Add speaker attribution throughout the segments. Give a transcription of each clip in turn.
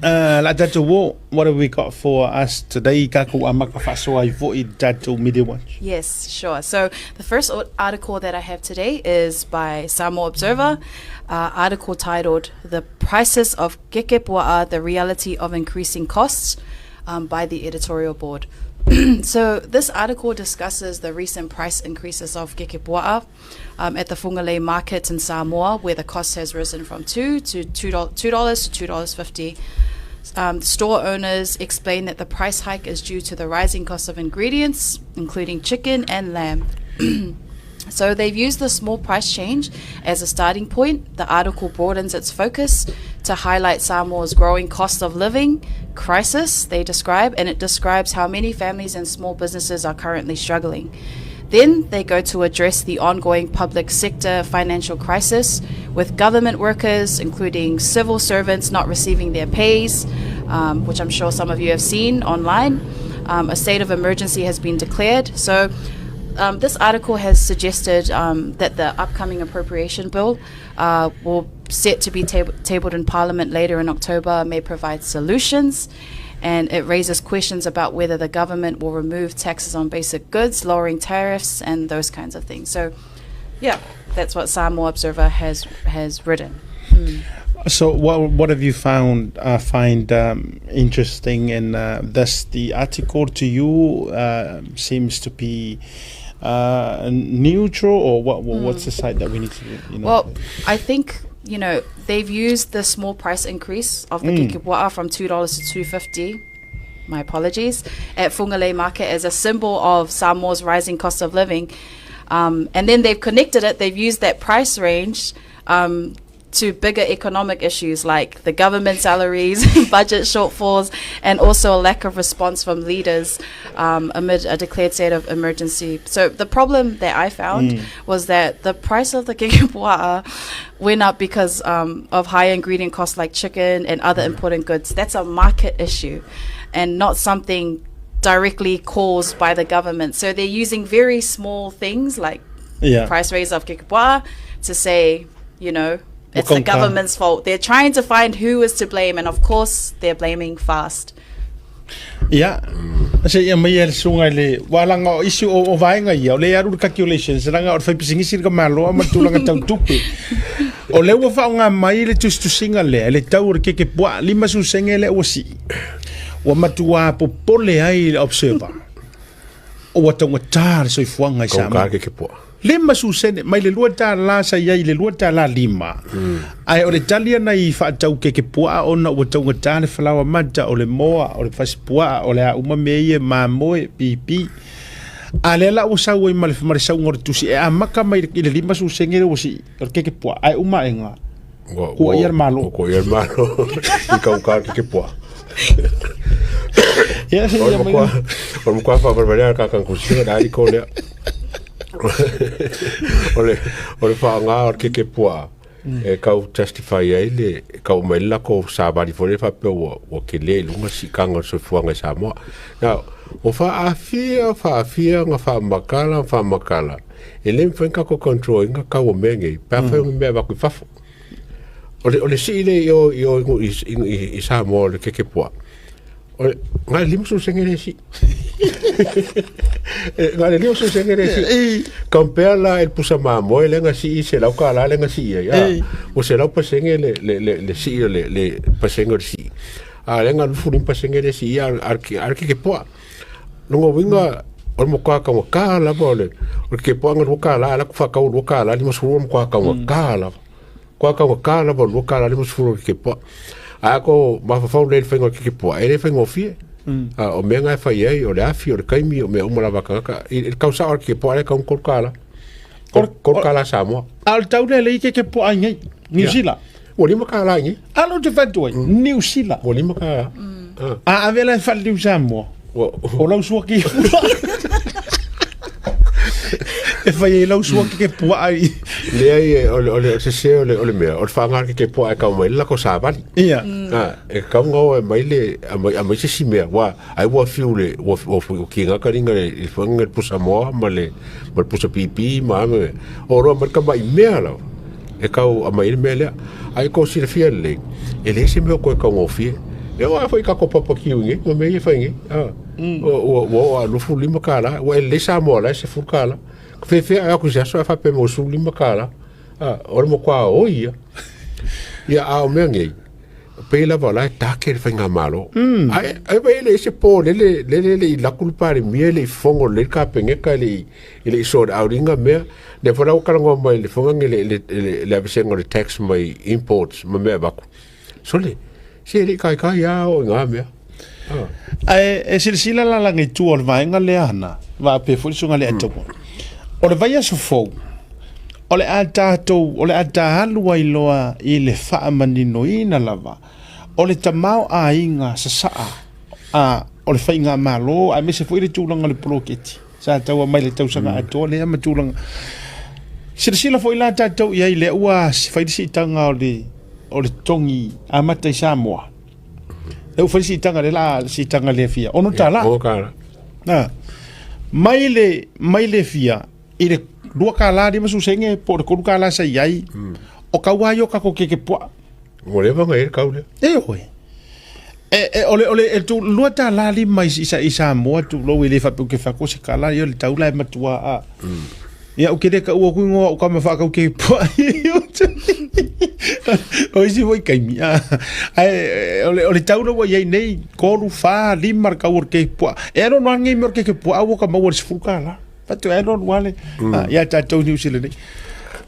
Speaker 1: What have we got for us today? Kakou amaka faasoa I vo'i tatou media watch.
Speaker 2: Yes, sure. So the first article that I have today is by Samoa Observer, article titled "The Prices of Kekepuaa: The Reality of Increasing Costs," by the editorial board. So this article discusses the recent price increases of kekepuaa at the Whangalei market in Samoa, where the cost has risen from $2 to $2.50. Store owners explain that the price hike is due to the rising cost of ingredients, including chicken and lamb. So they've used the small price change as a starting point. The article broadens its focus to highlight Samoa's growing cost of living crisis, they describe, and it describes how many families and small businesses are currently struggling. Then they go to address the ongoing public sector financial crisis, with government workers, including civil servants, not receiving their pays, which I'm sure some of you have seen online. A state of emergency has been declared. So this article has suggested that the upcoming appropriation bill will set to be tabled in Parliament later in October may provide solutions, and it raises questions about whether the government will remove taxes on basic goods, lowering tariffs, and those kinds of things. So, yeah, that's what Samoa Observer has written.
Speaker 1: So, what have you find interesting in this? The article to you seems to be neutral, or what's the side that we need to,
Speaker 2: Well, I think, they've used the small price increase of the kekepuaa from $2 to $2.50, my apologies, at Whangalei market as a symbol of Samoa's rising cost of living. And then they've connected it, they've used that price range to bigger economic issues like the government salaries, budget shortfalls, and also a lack of response from leaders amid a declared state of emergency. So the problem that I found was that the price of the kekepuaa went up because of higher ingredient costs like chicken and other important goods. That's a market issue and not something directly caused by the government. So they're using very small things like price raise of kekepuaa to say, it's the government's fault. They're trying to find who is to blame, and of course, they're blaming fast.
Speaker 1: Yeah. Saya mai sungai le walanga issue o vainga ia le aru calculations ranga o fai pisingisi ka malo ma tulanga tau tupi. O le wa fa nga mai le tu singa le tau ke kekepuaa lima su sengele o si. Wa matua popole ai observer. O wa tonga tar so fuanga sa ma kekepuaa. Lima su sene mai le lua ta la sa ia le lua ta la lima. Ai o le talia nei fa tau kekepuaa ona o tonga ta le flawa mata o le moa o le fasipua o le uma meye ma moe pipi. Ale la o sa o mai le sa ngor tu si a maka mai le lima su sengele o si o kekepuaa ai uma enga. Ko ia malo. Ko ia malo. I ka kekepuaa. Ya se ia mai. Por mo fa barbaria ka kan kusi dai ko le. ole whaanga o kekepuaa e kau testify ai le kau mai lako sa bari fore fa pe o ke le lunga si kanga so fuanga sa mo na o fa afia nga fa makala e le mfenka ko control nga ka o menge pa fa me ba ku fa ole si le yo i sa mo le kekepuaa nga limsu sengere si nga le limsu sengere si compare la el pusa mamo le nga si se la ka la le nga si ya o se la pa sengele le si le pa sengere si a le nga fu pa sengere si ya arki ke po no winga o mo ka la bole o ke po nga ka la ku fa ka o ka la ni mo su mo ka la bol ka la ni mo su ke po ako ma fa le fengo kekepuaa ele fengo fie o menga fa ye o le afi o le kaimi o me o mala vaka il causa o kekepuaa le ka korkala Samoa al tau le kekepuaa ngai New Zealand o lima ka la ngai alo te fatoi New Zealand o lima ka a avela fa le Samoa o la usua ki e fai lau sua ke puaa ai le ai ole se ole mea o whaanga ke puaa ka mai la ko sa bali ia e ka ngo mai le a mai se mea wa ai wa fiu le o ki nga ka ringa le whaanga pusa moa ma le pusa pipi ma me o ro ma ka mai mea la e ka a mai mea le ai ko si le fia le e le se mea ko ka ngo fie
Speaker 3: Leo foi kako papa kiungi, mo me fangi. O lu fu lima kala, o le Samoa la se fu kala. Fe a ku ja so fa pe mo su lima kala. O mo kwa o ia. Ia a me ngi. Pe la vola ta ke fa nga malo. Ai ba le se po le la culpa de mi le fongo le ka penge ka le so auringa me. Ne fora o kala ngo mai le fonga le abisengo le tax mai imports me ba. So le se le kai ya o nga me.
Speaker 1: E silsila la la ngai tu o vainga le ana va pe fu sunga le ato o le vai so fo o le ata to o le ata halu ai loa I le fa manino ina lava o le tamau a inga sa o le fainga malo a me se foi le tulanga le proketi sa tau mai le tau sanga ato le ama tulanga silsila foi la tato ia le ua fai si tanga o le tongi a mata Samoa. Eu fai si tanga le fia. Ono tala.
Speaker 3: O kala.
Speaker 1: Mai le fia. Ile dua kala di masu senge por ko kala sa yai. O kawayo kako kekepuaa.
Speaker 3: O le vanga e kaule.
Speaker 1: Oi. Ole tu lua tala li mai isa mo tu lo ile fa ke fa ko se kala yo le taula matua a. Ya o kede ka o ku ngo o ka ma fa ka ke puaa. O si voi kai mi ole tauro wa ye nei koru fa limar ka ur ke po ero no ngi mer ke po awo ka ma ur sfukala pato ero wale ya ta to ni usile nei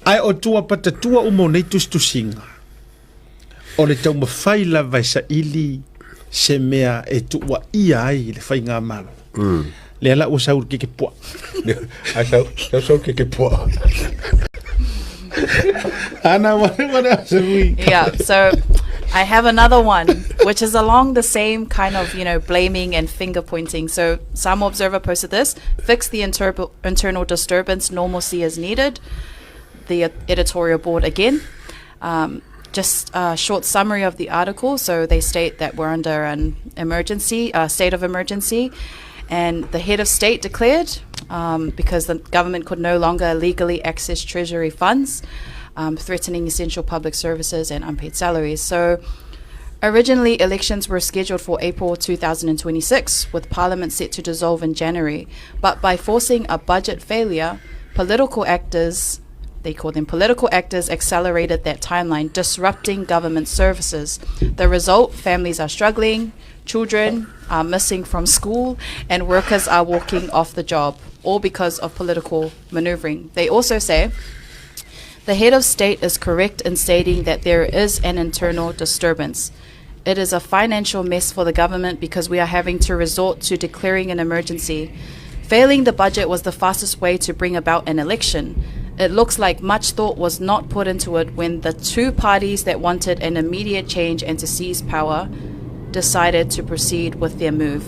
Speaker 1: ai o tua pata tua o mo nei tu singa ole tau ma faila vai sa ili se mea e tu wa ia ai le fai nga malo le ala o sa ur ke po
Speaker 3: a sa ke po.
Speaker 1: Anna, what else have we?
Speaker 2: Yeah, so I have another one, which is along the same kind of, blaming and finger pointing. So Samoa Observer posted this: fix the internal disturbance, normalcy is needed. The editorial board again. Just a short summary of the article. So they state that we're under an emergency, state of emergency, and the head of state declared because the government could no longer legally access treasury funds, threatening essential public services and unpaid salaries. So originally elections were scheduled for April 2026, with Parliament set to dissolve in January. But by forcing a budget failure, political actors, they call them political actors, accelerated that timeline, disrupting government services. The result, families are struggling, children are missing from school, and workers are walking off the job, all because of political maneuvering. They also say the head of state is correct in stating that there is an internal disturbance. It is a financial mess for the government because we are having to resort to declaring an emergency. Failing the budget was the fastest way to bring about an election. It looks like much thought was not put into it when the two parties that wanted an immediate change and to seize power decided to proceed with their move.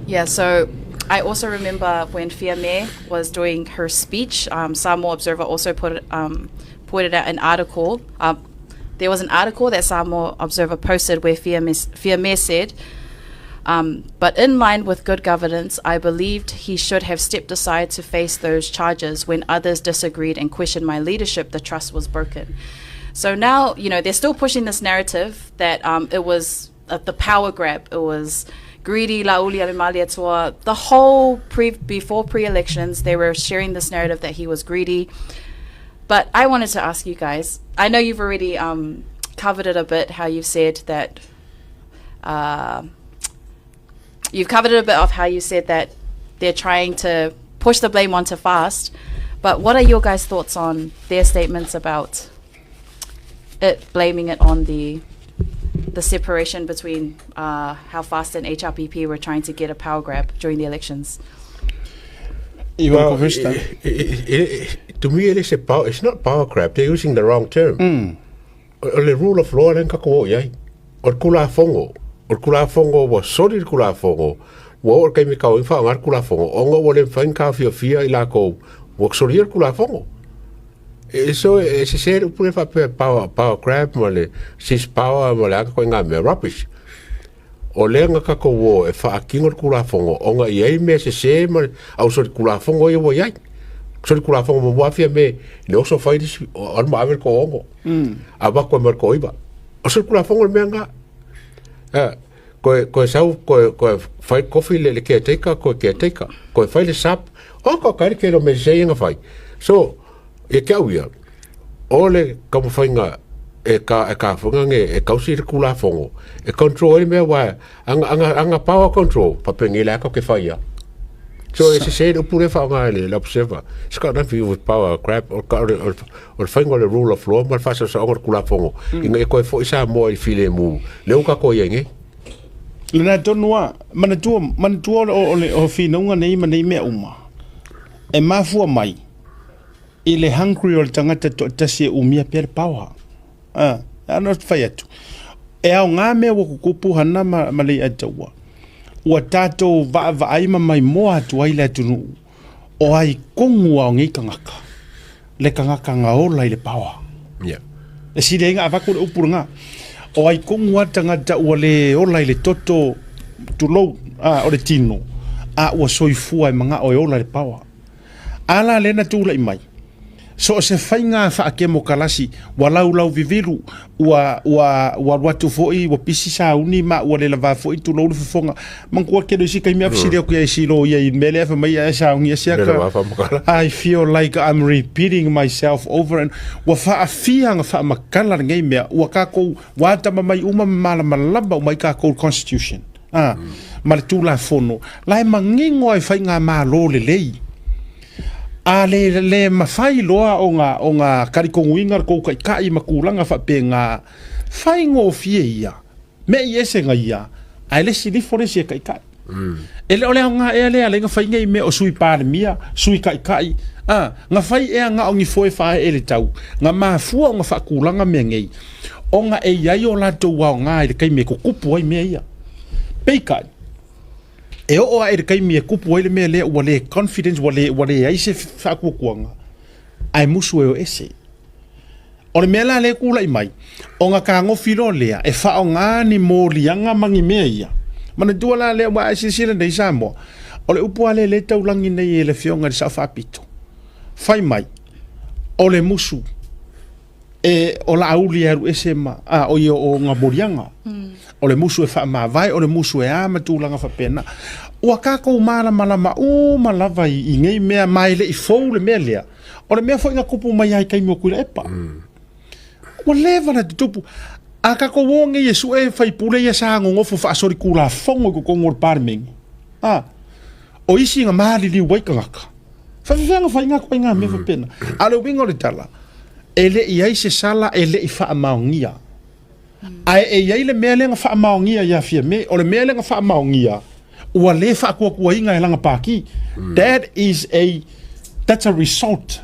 Speaker 2: Yeah, so I also remember when Fiame was doing her speech, Samoa Observer also pointed out an article. There was an article that Samoa Observer posted where Fiame said, but in line with good governance, I believed he should have stepped aside to face those charges. When others disagreed and questioned my leadership, the trust was broken. So now, they're still pushing this narrative that it was the power grab. It was greedy, lauli ale Leiataua. The whole before pre-elections, they were sharing this narrative that he was greedy. But I wanted to ask you guys, I know you've already covered it a bit, how you've said that, they're trying to push the blame onto FAST. But what are your guys' thoughts on their statements about it, blaming it on the separation between how FAST and HRPP were trying to get a power grab during the elections?
Speaker 1: You want to go first?
Speaker 3: To me, it's not power grab. They're using the wrong term. The rule of law and kakou yai. Or kula fongo. Or kula fongo was solid kula fongo. War came kau in fa ngar kula fongo. Ongo wole fain ka fia ila ko. Wok solid kula fongo. So it's a said put power grab mole. Sis power mole ko nga me rubbish. O lenga kakou wo e fa kingo kula fongo. Onga yai me se mole au solid kula fongo yo yai. Solid kula fongo mo wafia me. No so fight on ma ko ongo. Aba ko mer ko iba. O solid kula fongo me nga Koe sau, koe fai kofi le caretaker, koe caretaker. Koe fai le sap. Ko kare ke lo me se inga fai. So, e kia uia. Ole kamu fai nga e ka funga nge kausi re kula fongo. E control me wa anga power control pa pengila ko ke fai ya. So it's said upure fa ngale la observa. It's got nothing to do with power crap or find the rule of law, but fasa sa or kula fongo. Inga ko fo isa mo I file mu. Le ka ko yenge.
Speaker 1: Le na tonua mana tua o fina unga nei mana me uma. E mafua mai. I le hungry o tangata tasi umia per power. Ana fai atu. E au ngā mea wa kukupu hana ma Leiataua. Ua tātou vaaima mai moa atu ai le atunu. O ai kongu au ngi kangaka. Le kangaka ngaola I le power.
Speaker 3: Yeah.
Speaker 1: E si le inga avaku le upuranga. O ai kongu atangata ua le ola I le toto tulou o le tino. A ua soifua I manga o ola le power. Ala lena tula I mai. So se fainga fa ake mo kalasi walau viviru wa watu foi wa pisi sa uni ma wa le lava foi tu lo fonga man ko ke do si kai me afsiri ko ya silo ya in mele fa mai sa uni sia ka I feel like I'm repeating myself over and wa fa afia fa makala ngai me wa ka ko wa ta mai uma mala malamba mai ka ko constitution mal tu la fono lai mangingo ai fainga ma lo le lei a le mafai loa o nga karikonguinga ko kai makulanga fa penga fai ngo fie ia me yese nga ia ai le sili fore se kai ele ole nga ele nga fai ngai me o sui par mia sui kai nga fai nga ongi foi fa ele tau nga mafua nga fa kulanga me ngai o nga e ia yo la to wa nga ile kai me ko kupu ai me ia peikai e o ai kai me kupu ele me le wale confidence wale ai se fa ku kuanga ai musu e ese o le mela le kula I mai o nga ka ngo filo le e fa o nga ni molianga mangi meia mana duala le wa se sila nei Samoa o le upu ale le taulangi nei le fionga de sa fa pito fai mai o le musu e o la auli aru ese ma o yo o nga molianga o le musu e fa ma vai o le musu e ama tulanga fa pena o ka ko mala malama o malava I ngei mea mai le I fou le mea lea o le mea fo inga kupu mai ai kai mo kuila epa o leva na tupu a ka ko wonge Yesu e fai pule ia sa ngofo fa sori kula fongo ko ngor parming o isi nga mali li wai kangaka fa venga fa inga ko inga me fa pena ale wingo le tala ele ia se sala ele I fa maungia ai e ia le mele nga fa maungia ya fia me o le mele nga fa maungia ua le fa ko inga langa paki that's a result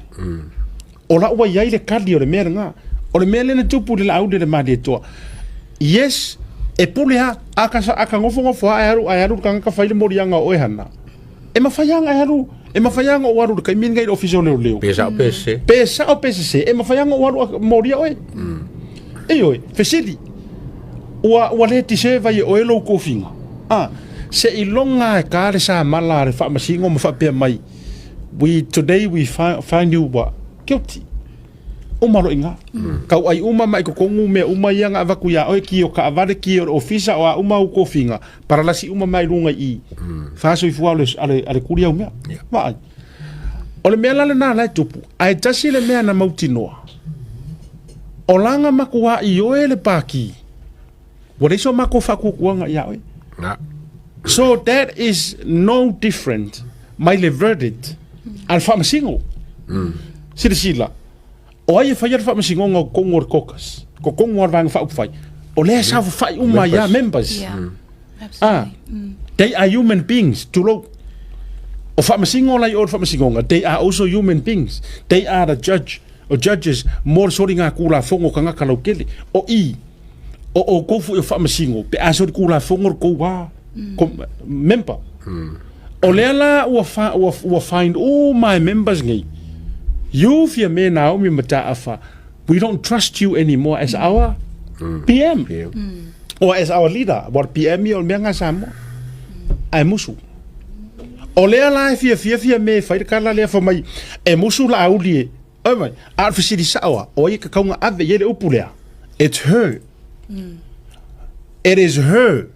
Speaker 1: ola ua ia le kali o le mele nga o le mele na tupu le aude le made to yes e pulea aka ngofo ai aru kanga fa ile morianga o hana e mafayanga e mafayanga o aru kai minga I official leo pesa o pese e mafayanga o aru moria oi oi fesili ua le tise vai o elo ko finga se ilonga ka le sa mala le fa masingo mo fa pe mai today we find you guilty o malo inga ka ai uma mai ko kongu me uma yanga avaku ya o ki o ka avale ki o ofisa o uma ko finga para la si uma mai lunga I fa so fu ale kuria uma vai o le mela le na la tupu ai tasi le mea na mautinoa o langa makua I o ele paki what is o mako fa ku kuanga ya oi so that is no different my le verdict al famasingo sila o ai fa fa masingo ngo kongor kokas ko kongor vang fa upfai o le sa fa uma ya members absolutely they are human beings to lo o fa masingo la o fa masingo they are also human beings they are the judge or judges more sorry nga kula fongo kanga kalokele o o kofu e fa masingo pe aso kula fongo ko wa member o lela wa find all my members ngai you fear me now mi mata afa we don't trust you anymore as our PM or as our leader what PM o menga Samoa ai musu o lela fear me fa kala le fa mai e musu la aulie o mai ar fasili sawa o ye ka kaunga ave ye le upulea it's her It is her